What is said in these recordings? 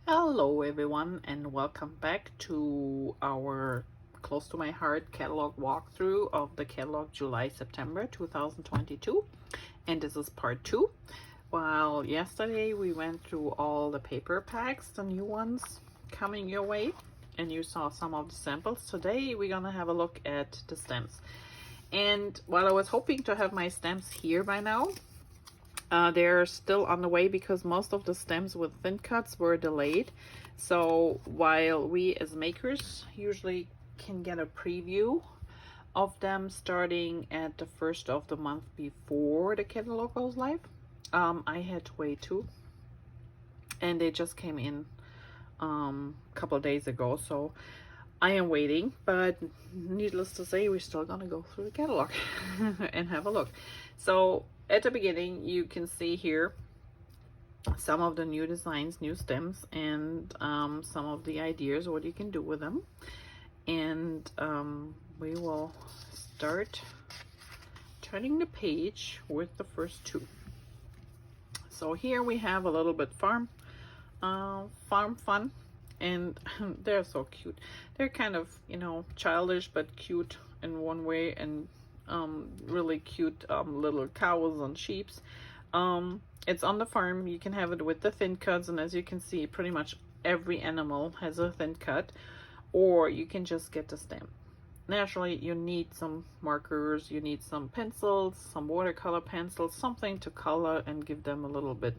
Hello everyone, and welcome back to our close to my heart catalog walkthrough of the catalog July-September 2022, and this is part 2. While yesterday we went through all the paper packs, the new ones coming your way, and you saw some of the samples. Today we're gonna have a look at the stems. And while I was hoping to have my stems here by now, they're still on the way because most of the stems with thin cuts were delayed. So while we as makers usually can get a preview of them starting at the first of the month before the catalog goes live, I had to wait too. And they just came in a couple of days ago, so I am waiting, but needless to say, we're still gonna go through the catalog and have a look. So at the beginning, you can see here some of the new designs, new stems, and some of the ideas, what you can do with them. And we will start turning the page with the first two. So here we have a little bit farm fun, and they're so cute. They're kind of, childish but cute in one way, and really cute little cows and sheeps. It's on the farm. You can have it with the thin cuts, and as you can see, pretty much every animal has a thin cut, or you can just get the stem. Naturally, you need some markers, you need some pencils, some watercolor pencils, something to color and give them a little bit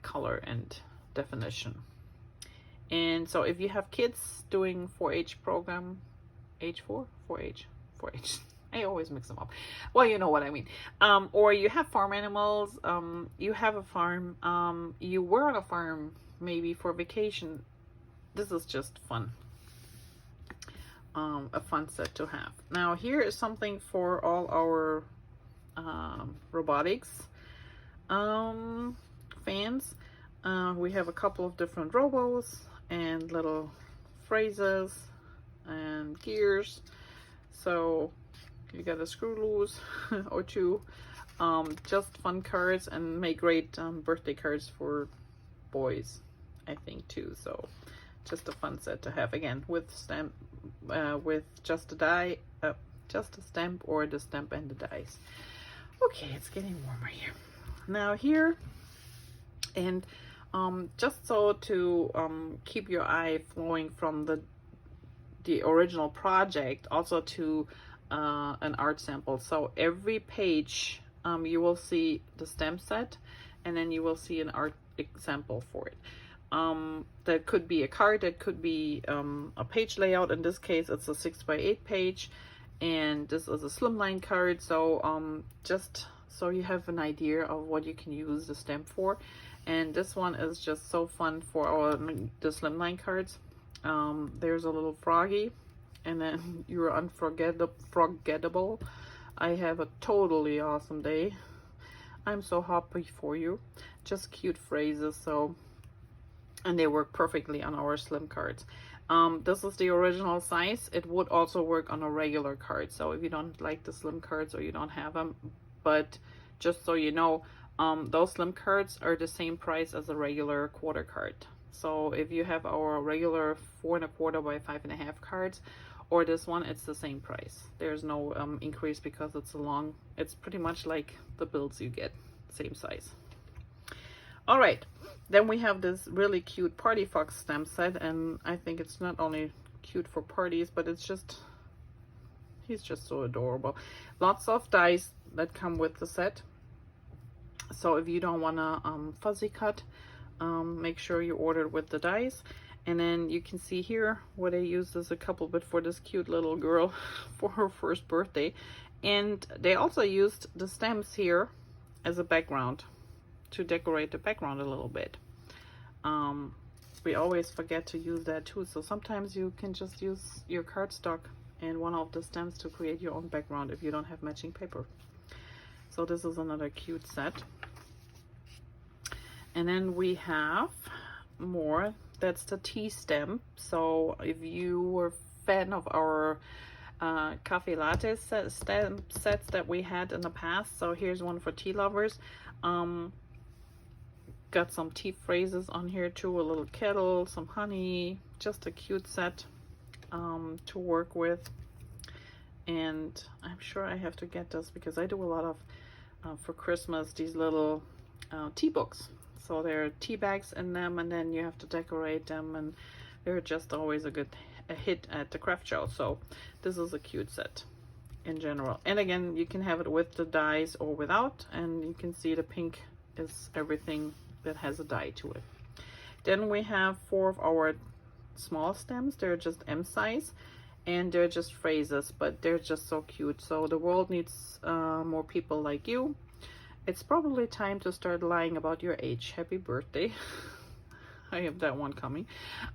color and definition. And so if you have kids doing 4-H program, H4, 4-H, 4-H, I always mix them up. Well, you know what I mean. Or you have farm animals, you have a farm, you were on a farm maybe for vacation. This is just fun. A fun set to have. Now here is something for all our robotics fans. We have a couple of different robos and little phrases and gears. So you got a screw loose or two. Just fun cards, and make great birthday cards for boys, I think, too. So just a fun set to have, again, with stamp, with just a die, just a stamp, or the stamp and the dies. Okay, it's getting warmer here. Now here, and just so to keep your eye flowing from the original project also to an art sample. So every page you will see the stamp set, and then you will see an art example for it. That could be a card, that could be a page layout. In this case, it's a 6x8 page, and this is a slimline card. So just so you have an idea of what you can use the stamp for. And this one is just so fun for the slimline cards. There's a little froggy, and then you're unforgettable. I have a totally awesome day. I'm so happy for you. Just cute phrases. So, and they work perfectly on our slim cards. This is the original size. It would also work on a regular card. So if you don't like the slim cards or you don't have them, but just so you know, those slim cards are the same price as a regular quarter card. So if you have our regular 4 1/4 by 5.5 cards, or this one, it's the same price. There's no increase because it's pretty much like the bills you get, same size. All right, then we have this really cute Party Fox stamp set, and I think it's not only cute for parties, but he's just so adorable. Lots of dies that come with the set. So if you don't want to fuzzy cut, make sure you order with the dies. And then you can see here what I used as a couple bit for this cute little girl for her first birthday. And they also used the stems here as a background to decorate the background a little bit. We always forget to use that too. So sometimes you can just use your cardstock and one of the stems to create your own background if you don't have matching paper. So this is another cute set. And then we have more. That's the tea stamp. So if you were a fan of our coffee latte stamp sets that we had in the past, so here's one for tea lovers. got some tea phrases on here too, a little kettle, some honey, just a cute set to work with. And I'm sure I have to get this because I do a lot of for Christmas, these little tea books. So there are tea bags in them, and then you have to decorate them, and they're just always a hit at the craft show. So this is a cute set in general. And again, you can have it with the dies or without, and you can see the pink is everything that has a die to it. Then we have 4 of our small stems. They're just M size, and they're just phrases, but they're just so cute. So the world needs more people like you. It's probably time to start lying about your age. Happy birthday. I have that one coming.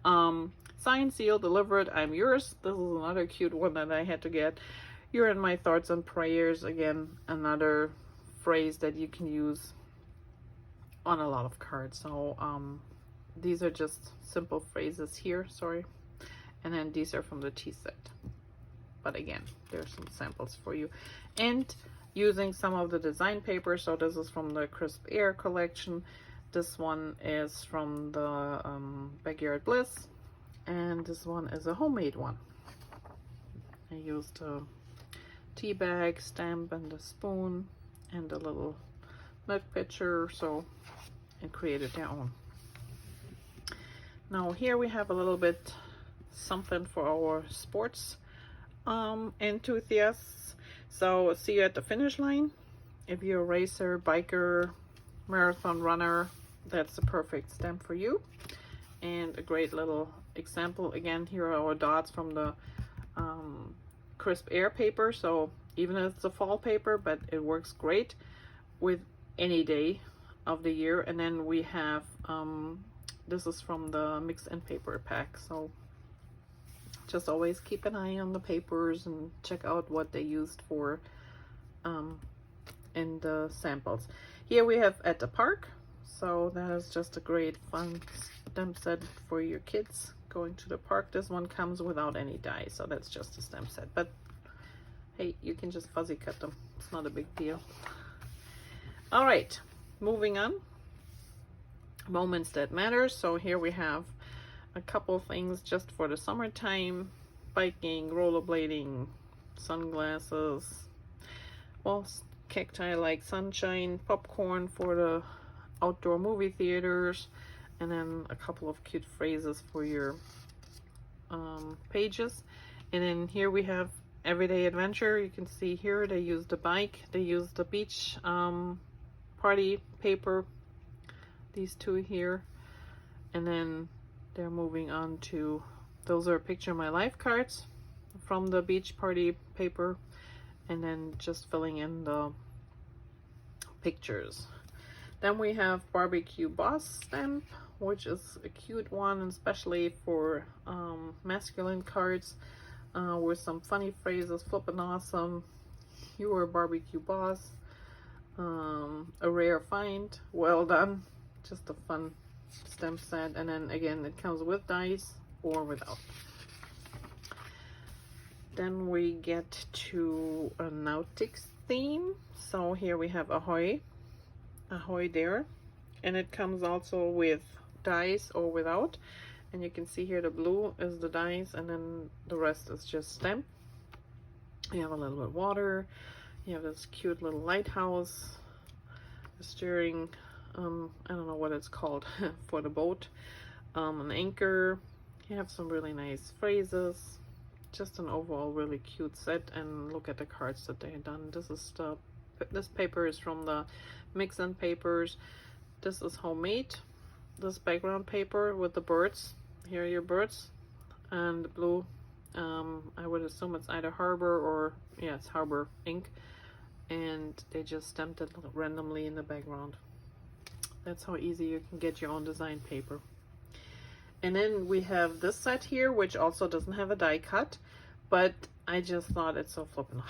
Signed, sealed, delivered, I'm yours. This is another cute one that I had to get. You're in my thoughts and prayers. Again, another phrase that you can use on a lot of cards. So these are just simple phrases here, sorry. And then these are from the tea set. But again, there's some samples for you. And using some of the design paper. So this is from the Crisp Air collection. This one is from the Backyard Bliss. And this one is a homemade one. I used a tea bag, stamp, and a spoon, and a little milk pitcher, so, and created their own. Now here we have a little bit something for our sports enthusiasts. So see you at the finish line. If you're a racer, biker, marathon runner, that's the perfect stamp for you. And a great little example. Again, here are our dots from the Crisp Air paper. So even if it's a fall paper, but it works great with any day of the year. And then we have this is from the Mix and Paper pack. So just always keep an eye on the papers and check out what they used for in the samples. Here we have At the Park. So that is just a great fun stamp set for your kids going to the park. This one comes without any die, so that's just a stamp set. But hey, you can just fuzzy cut them. It's not a big deal. All right, moving on. Moments that matter. So here we have a couple things just for the summertime: biking, rollerblading, sunglasses, well, cacti like sunshine, popcorn for the outdoor movie theaters, and then a couple of cute phrases for your pages. And then here we have everyday adventure. You can see here they use the bike, they use the beach party paper, these two here, and then they're moving on to, those are Picture My Life cards from the beach party paper, and then just filling in the pictures. Then we have Barbecue Boss stamp, which is a cute one, especially for masculine cards, with some funny phrases: flippin' awesome, you are a barbecue boss, a rare find, well done. Just a fun stamp set. And then again, it comes with dice or without. Then we get to a nautics theme. So here we have Ahoy there, and it comes also with dice or without. And you can see here the blue is the dice, and then the rest is just stamp. You have a little bit of water, you have this cute little lighthouse, the steering, I don't know what it's called for the boat, an anchor. You have some really nice phrases, just an overall really cute set. And look at the cards that they had done. This paper is from the Mix and Papers. This is homemade. This background paper with the birds. Here are your birds. And the blue, I would assume it's either Harbor or, yeah, it's Harbor ink. And they just stamped it randomly in the background. That's how easy you can get your own design paper. And then we have this set here, which also doesn't have a die cut, but I just thought it's so flippin'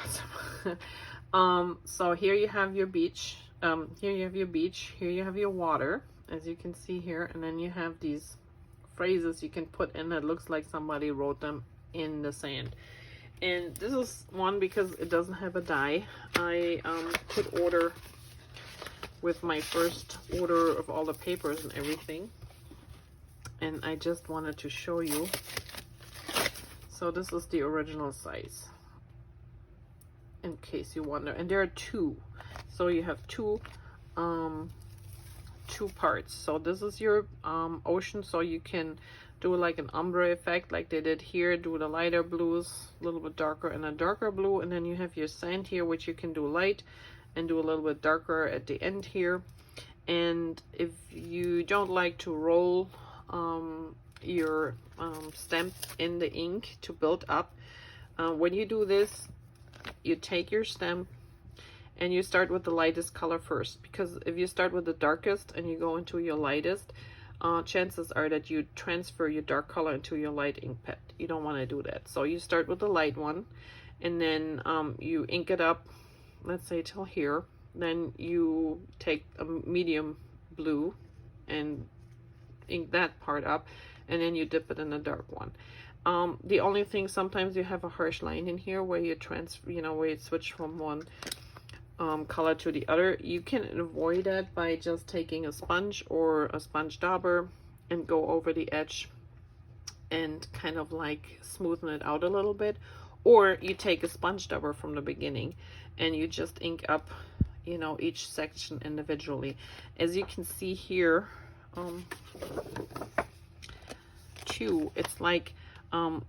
awesome. So here you have your beach. Here you have your beach. Here you have your water, as you can see here. And then you have these phrases you can put in that looks like somebody wrote them in the sand. And this is one because it doesn't have a die. I could order with my first order of all the papers and everything. And I just wanted to show you. So this is the original size, in case you wonder. And there are two. So you have two parts. So this is your ocean, so you can do like an ombre effect like they did here, do the lighter blues, a little bit darker and a darker blue, and then you have your sand here, which you can do light and do a little bit darker at the end here. And if you don't like to roll your stamp in the ink to build up, when you do this, you take your stamp and you start with the lightest color first, because if you start with the darkest and you go into your lightest, chances are that you transfer your dark color into your light ink pad. You don't want to do that. So you start with the light one, and then you ink it up, let's say till here. Then you take a medium blue and ink that part up, and then you dip it in a dark one. The only thing, sometimes you have a harsh line in here where you where you switch from one color to the other. You can avoid that by just taking a sponge or a sponge dauber and go over the edge and kind of like smoothen it out a little bit. Or you take a sponge dauber from the beginning and you just ink up, you know, each section individually. As you can see here, too, it's like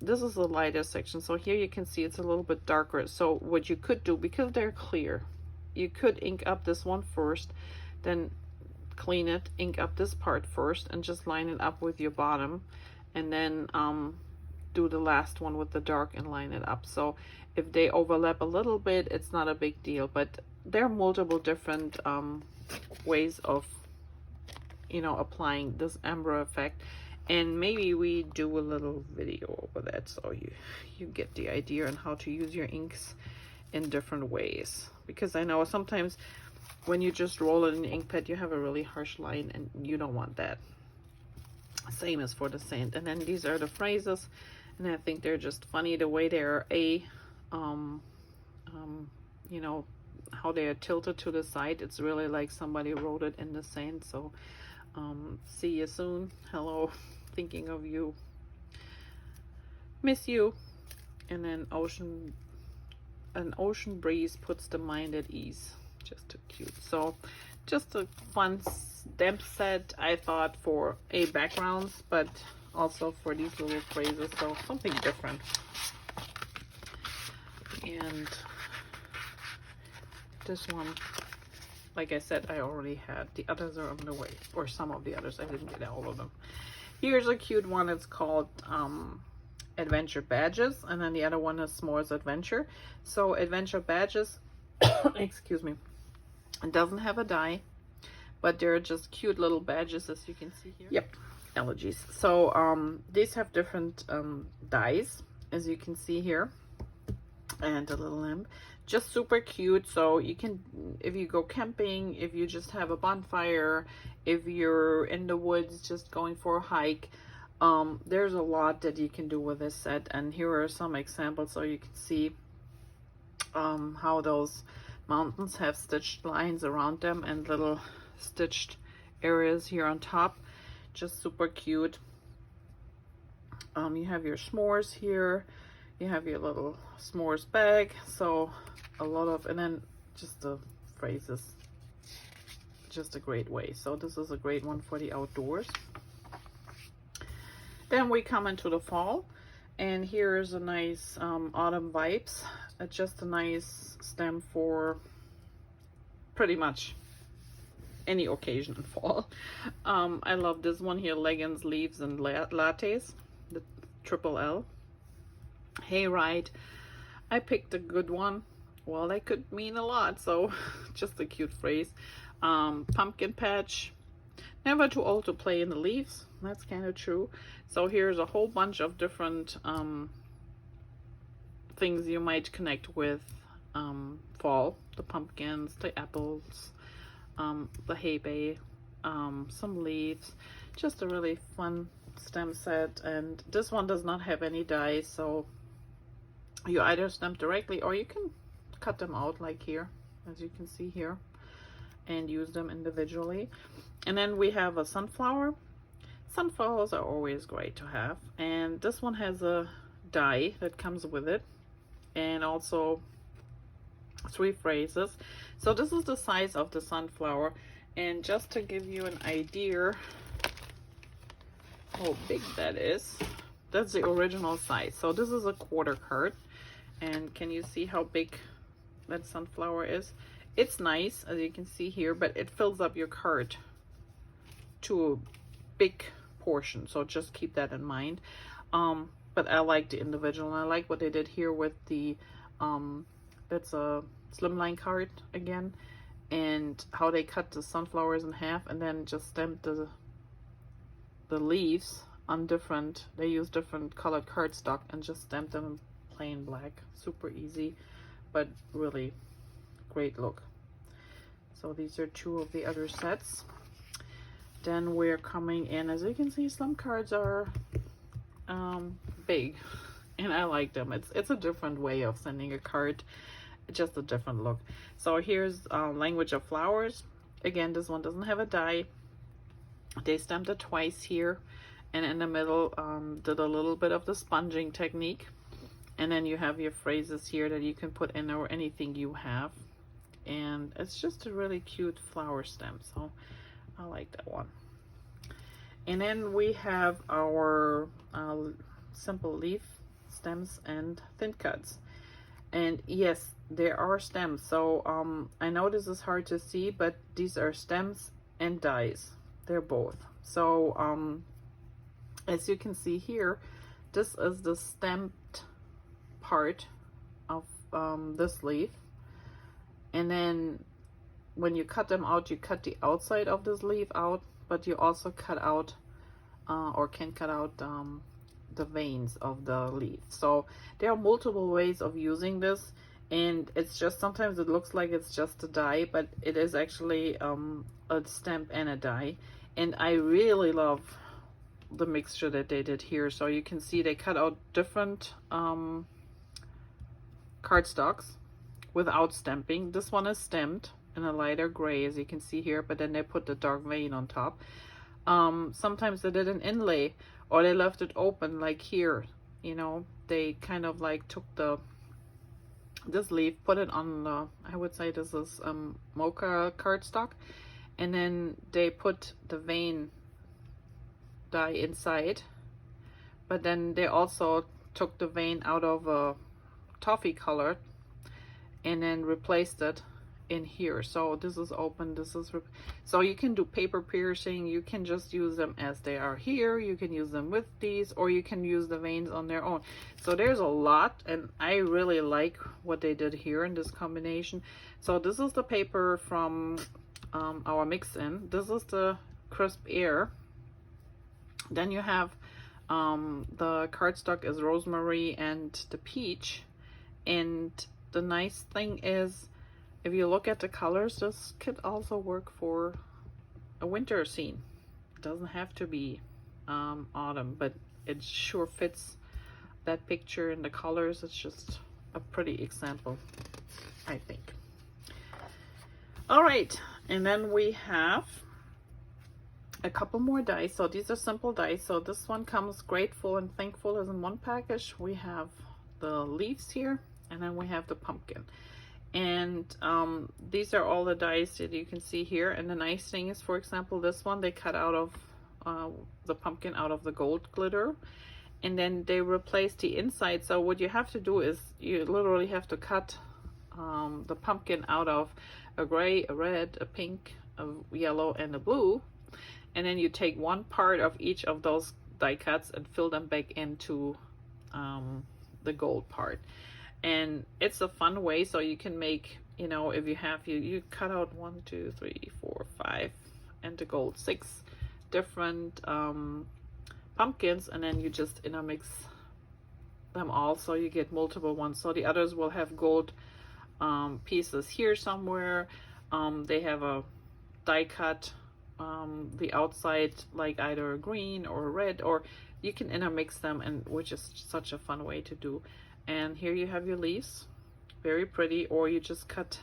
this is the lightest section, so here you can see it's a little bit darker. So what you could do, because they're clear, you could ink up this one first, then clean it, ink up this part first, and just line it up with your bottom, and then do the last one with the dark and line it up. So if they overlap a little bit, it's not a big deal, but there are multiple different ways of, you know, applying this amber effect. And maybe we do a little video over that, so you get the idea on how to use your inks in different ways. Because I know sometimes when you just roll it in the ink pad, you have a really harsh line, and you don't want that. Same as for the sand. And then these are the phrases, and I think they're just funny the way they're you know, how they are tilted to the side. It's really like somebody wrote it in the sand. So see you soon. Hello, thinking of you, miss you. And then an ocean breeze puts the mind at ease. Just too cute. So just a fun stamp set, I thought, for backgrounds, but also for these little phrases. So something different. And this one, like I said, I already had. The others are on the way, or some of the others. I didn't get all of them. Here's a cute one. It's called Adventure Badges, and then the other one is S'mores Adventure. So Adventure Badges, excuse me, it doesn't have a die, but they're just cute little badges, as you can see here. Yep, allergies. So these have different dies, as you can see here, and a little lamp. Just super cute. So you can, if you go camping, if you just have a bonfire, if you're in the woods just going for a hike, there's a lot that you can do with this set. And here are some examples, so you can see how those mountains have stitched lines around them and little stitched areas here on top. Just super cute. You have your s'mores here. You have your little s'mores bag. So a lot of, and then just the phrases, just a great way. So this is a great one for the outdoors. Then we come into the fall, and here is a nice autumn vibes. Just a nice stem for pretty much any occasion in fall. I love this one here, leggings, leaves, and lattes, the triple L. Hayride. I picked a good one. Well, that could mean a lot, so just a cute phrase. Pumpkin patch. Never too old to play in the leaves. That's kind of true. So here's a whole bunch of different things you might connect with fall. The pumpkins, the apples, the hay bay, some leaves. Just a really fun stem set. And this one does not have any dies, so you either stamp directly or you can cut them out like here, as you can see here, and use them individually. And then we have a sunflower. Sunflowers are always great to have, and this one has a die that comes with it, and also 3 phrases. So this is the size of the sunflower, and just to give you an idea how big that is, that's the original size. So this is a 1/4 card, and can you see how big that sunflower is? It's nice, as you can see here, but it fills up your card to a big portion, so just keep that in mind. But I like the individual, and I like what they did here with the it's a slimline card again, and how they cut the sunflowers in half and then just stamped the leaves on different, they use different colored cardstock and just stamped them in plain black. Super easy, but really great look. So these are 2 of the other sets. Then we're coming in, as you can see, some cards are big, and I like them. It's a different way of sending a card, just a different look. So here's Language of Flowers. Again, this one doesn't have a die. They stamped it twice here, and in the middle did a little bit of the sponging technique, and then you have your phrases here that you can put in or anything you have, and it's just a really cute flower stamp, so I like that one. And then we have our simple leaf stems and thin cuts. And yes, there are stems. So I know this is hard to see, but these are stems and dies. They're both. So as you can see here, this is the stamped part of this leaf. And then when you cut them out, you cut the outside of this leaf out, but you also cut out or can cut out the veins of the leaf. So there are multiple ways of using this, and it's just, sometimes it looks like it's just a die, but it is actually a stamp and a die. And I really love the mixture that they did here. So you can see they cut out different cardstocks without stamping. This one is stamped in a lighter gray, as you can see here, but then they put the dark vein on top. Sometimes they did an inlay, or they left it open, like here, you know, they kind of like took this leaf, put it on the, I would say this is mocha cardstock, and then they put the vein die inside, but then they also took the vein out of a toffee color and then replaced it in here. So this is open, this is so you can do paper piercing, you can just use them as they are here, you can use them with these, or you can use the veins on their own. So there's a lot, and I really like what they did here in this combination. So this is the paper from our mix-in. This is the crisp air. Then you have the cardstock is rosemary and the peach, and the nice thing is, if you look at the colors, this could also work for a winter scene. It doesn't have to be autumn, but it sure fits that picture and the colors. It's just a pretty example, I think. All right, and then we have a couple more dies. So these are simple dies. So this one comes Grateful and Thankful as in one package. We have the leaves here, and then we have the pumpkin. And these are all the dies that you can see here. And the nice thing is, for example, this one, they cut out of the pumpkin out of the gold glitter, and then they replaced the inside. So what you have to do is you literally have to cut the pumpkin out of a gray, a red, a pink, a yellow, and a blue, and then you take one part of each of those die cuts and fill them back into the gold part. And it's a fun way, so you can make, you know, if you have, you cut out 1, 2, 3, 4, 5, and the gold 6 different pumpkins, and then you just intermix them all, so you get multiple ones. So the others will have gold pieces here somewhere. They have a die cut, the outside like either a green or a red, or you can intermix them, and which is such a fun way to do. And here you have your leaves, very pretty, or you just cut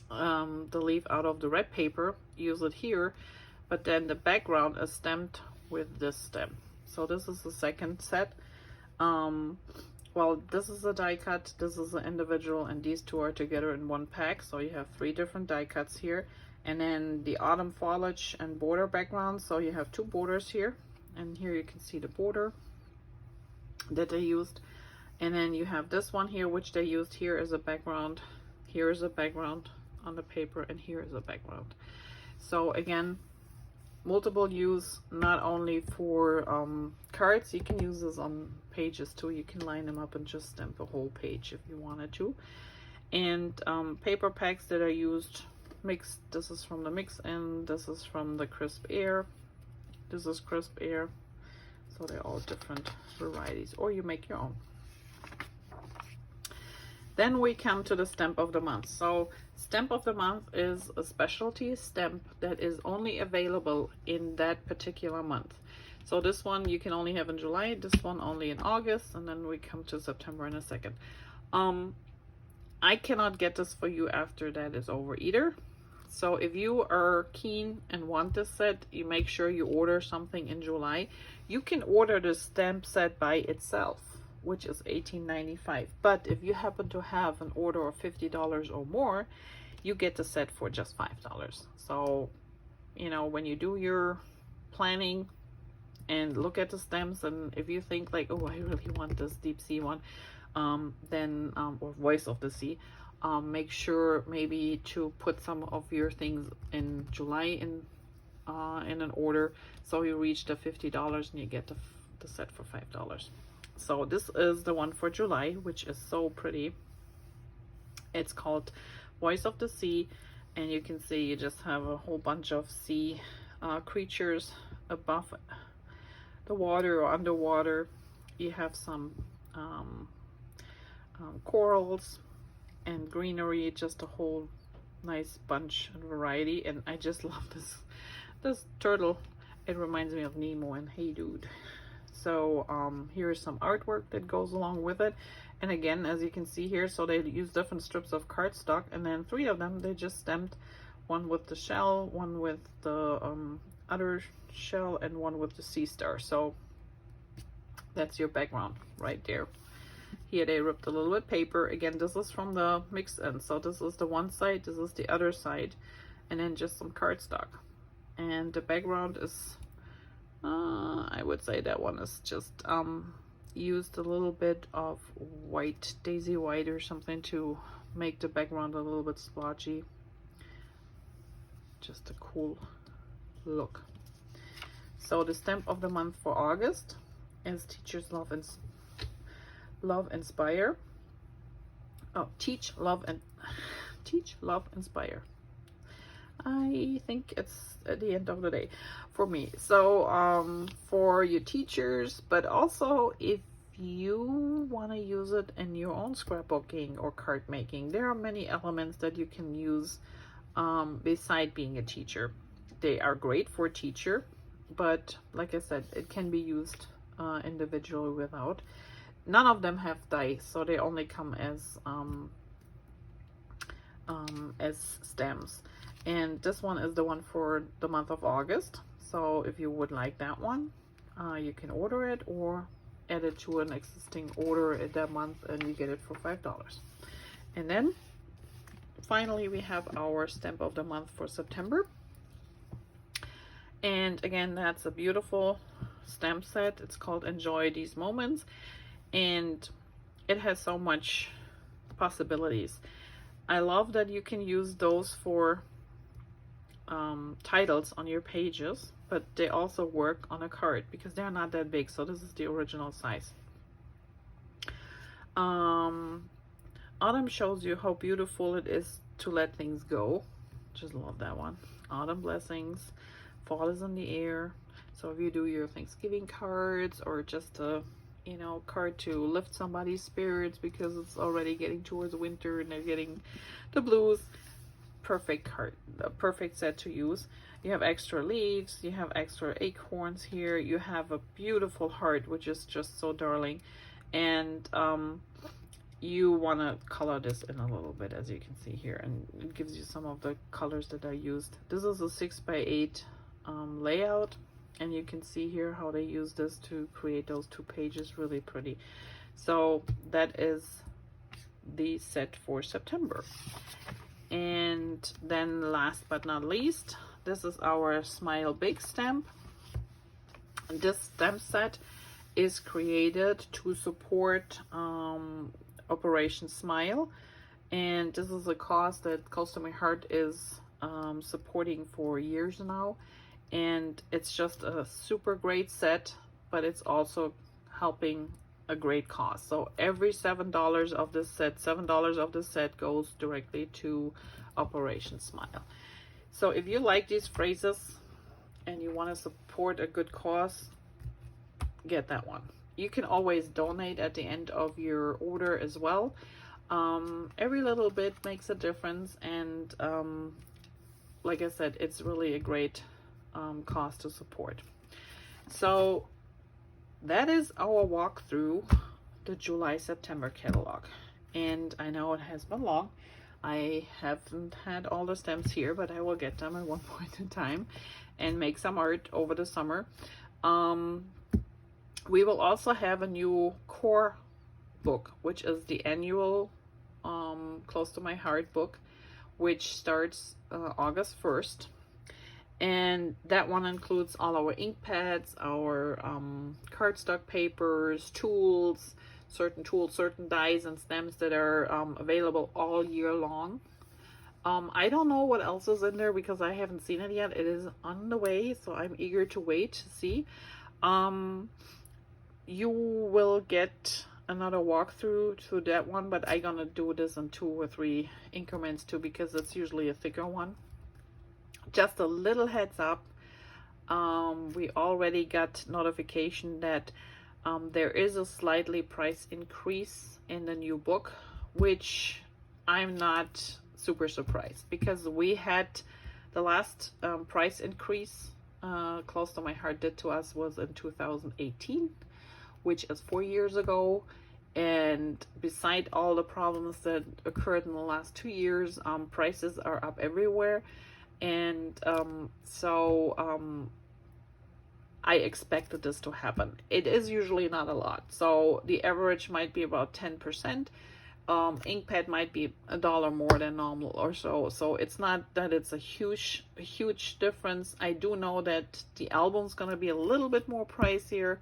the leaf out of the red paper, use it here, but then the background is stamped with this stem. So this is the second set. Well, this is a die cut, this is an individual, and these two are together in one pack. So you have 3 different die cuts here. And then the autumn foliage and border background. So you have 2 borders here. And here you can see the border that they used. And then you have this one here, which they used here as a background. Here is a background on the paper, and here is a background. So again, multiple use, not only for cards. You can use this on pages too. You can line them up and just stamp a whole page if you wanted to. And paper packs that are used, mixed. This is from the Mix, and this is from the Crisp Air. This is Crisp Air. So they're all different varieties, or you make your own. Then we come to the stamp of the month. So stamp of the month is a specialty stamp that is only available in that particular month. So this one you can only have in July, this one only in August, and then we come to September in a second. I cannot get this for you after that is over either. So if you are keen and want this set, you make sure you order something in July. You can order the stamp set by itself, which is $18.95. But if you happen to have an order of $50 or more, you get the set for just $5. So, you know, when you do your planning and look at the stamps, and if you think like, oh, I really want this deep sea one, or Voice of the Sea, make sure maybe to put some of your things in July in an order, so you reach the $50 and you get the set for $5. So this is the one for July, which is so pretty. It's called Voice of the Sea, and you can see you just have a whole bunch of sea creatures above the water or underwater. You have some corals and greenery, just a whole nice bunch and variety. And I just love this turtle. It reminds me of Nemo and Hey Dude. So here's some artwork that goes along with it. And again, as you can see here, so they use different strips of cardstock, and then 3 of them they just stamped, one with the shell, one with the other shell, and one with the sea star. So that's your background right there. Here they ripped a little bit paper. Again, this is from the Mix In. So this is the one side, this is the other side, and then just some cardstock. And the background is, I would say that one is just used a little bit of white, daisy white or something, to make the background a little bit splotchy. Just a cool look. So the stamp of the month for August is Teachers Love Inspire. Oh, Teach, Love, Inspire. I think it's at the end of the day for me. So for your teachers, but also if you want to use it in your own scrapbooking or card making, there are many elements that you can use beside being a teacher. They are great for a teacher, but like I said, it can be used individually without. None of them have dice, so they only come as stems. And this one is the one for the month of August. So if you would like that one, you can order it or add it to an existing order at that month, and you get it for $5. And then finally we have our stamp of the month for September. And again, that's a beautiful stamp set. It's called Enjoy These Moments, and it has so much possibilities. I love that you can use those for titles on your pages, but they also work on a card because they're not that big. So this is the original size. Autumn shows you how beautiful it is to let things go. Just love that one. Autumn blessings. Fall is in the air. So if you do your Thanksgiving cards, or just a card to lift somebody's spirits because it's already getting towards winter and they're getting the blues, perfect card, a perfect set to use. You have extra leaves, you have extra acorns here, you have a beautiful heart, which is just so darling, and you want to color this in a little bit, as you can see here, and it gives you some of the colors that I used. This is a 6x8 layout, and you can see here how they use this to create those 2 pages. Really pretty. So that is the set for September. And then last but not least, this is our Smile Big stamp. This stamp set is created to support Operation Smile, and this is a cause that Close to My Heart is supporting for years now, and it's just a super great set, but it's also helping a great cause. So every $7 of this set, $7 of this set goes directly to Operation Smile. So if you like these phrases and you want to support a good cause, get that one. You can always donate at the end of your order as well. Every little bit makes a difference, and like I said, it's really a great cause to support. So that is our walk through the July-September catalog, and I know it has been long. I haven't had all the stamps here, but I will get them at one point in time and make some art over the summer. We will also have a new core book, which is the annual Close to My Heart book, which starts August 1st. And that one includes all our ink pads, our cardstock papers, tools, certain dies and stamps that are available all year long. I don't know what else is in there because I haven't seen it yet. It is on the way, so I'm eager to wait to see. You will get another walkthrough to that one, but I'm gonna do this in 2 or 3 increments too, because it's usually a thicker one. Just a little heads up, we already got notification that there is a slightly price increase in the new book, which I'm not super surprised, because we had the last price increase Close to My Heart did to us was in 2018, which is 4 years ago. And beside all the problems that occurred in the last 2 years, prices are up everywhere. And I expected this to happen. It is usually not a lot. So the average might be about 10%. Ink pad might be $1 more than normal or so. So it's not that it's a huge difference. I do know that the album's gonna be a little bit more pricier,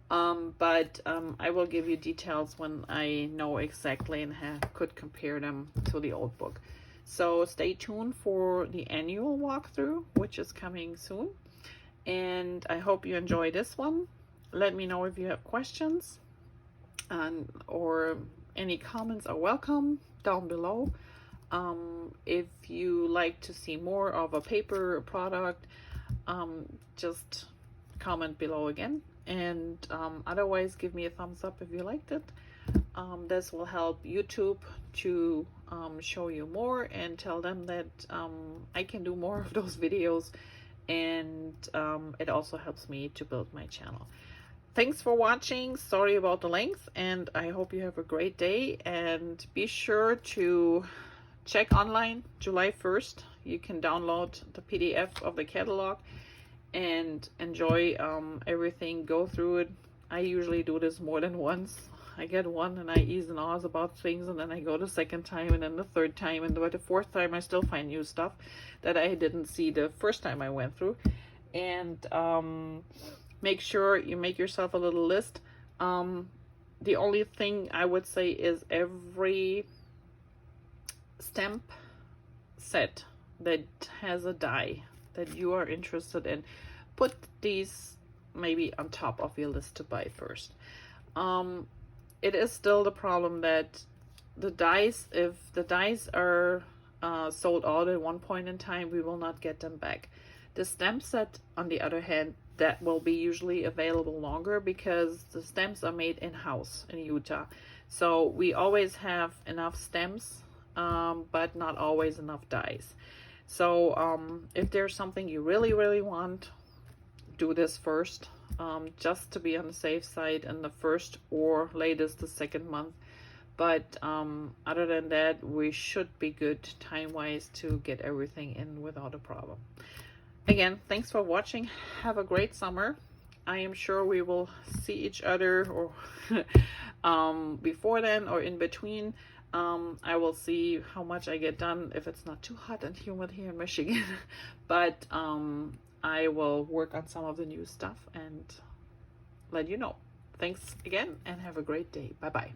but I will give you details when I know exactly and could compare them to the old book. So stay tuned for the annual walkthrough, which is coming soon. And I hope you enjoy this one. Let me know if you have questions, or any comments are welcome down below. If you like to see more of a paper product, just comment below again. And otherwise, give me a thumbs up if you liked it. This will help YouTube to show you more and tell them that I can do more of those videos, and it also helps me to build my channel. Thanks for watching. Sorry about the length, and I hope you have a great day. And be sure to check online July 1st. You can download the PDF of the catalog and enjoy everything. Go through it. I usually do this more than once. I get one and I ease and ahs about things, and then I go the second time, and then the third time, and by the 4th time I still find new stuff that I didn't see the first time I went through. And make sure you make yourself a little list. The only thing I would say is every stamp set that has a die that you are interested in, put these maybe on top of your list to buy first. It is still the problem that the dies, if the dies are sold out at one point in time, we will not get them back. The stamp set, on the other hand, that will be usually available longer, because the stamps are made in-house in Utah. So we always have enough stamps, but not always enough dies. So if there's something you really want, do this first, just to be on the safe side in the first or latest the second month. But other than that, we should be good time-wise to get everything in without a problem. Again, thanks for watching. Have a great summer. I am sure we will see each other or before then or in between. I will see how much I get done if it's not too hot and humid here in Michigan. But I will work on some of the new stuff and let you know. Thanks again and have a great day. Bye-bye.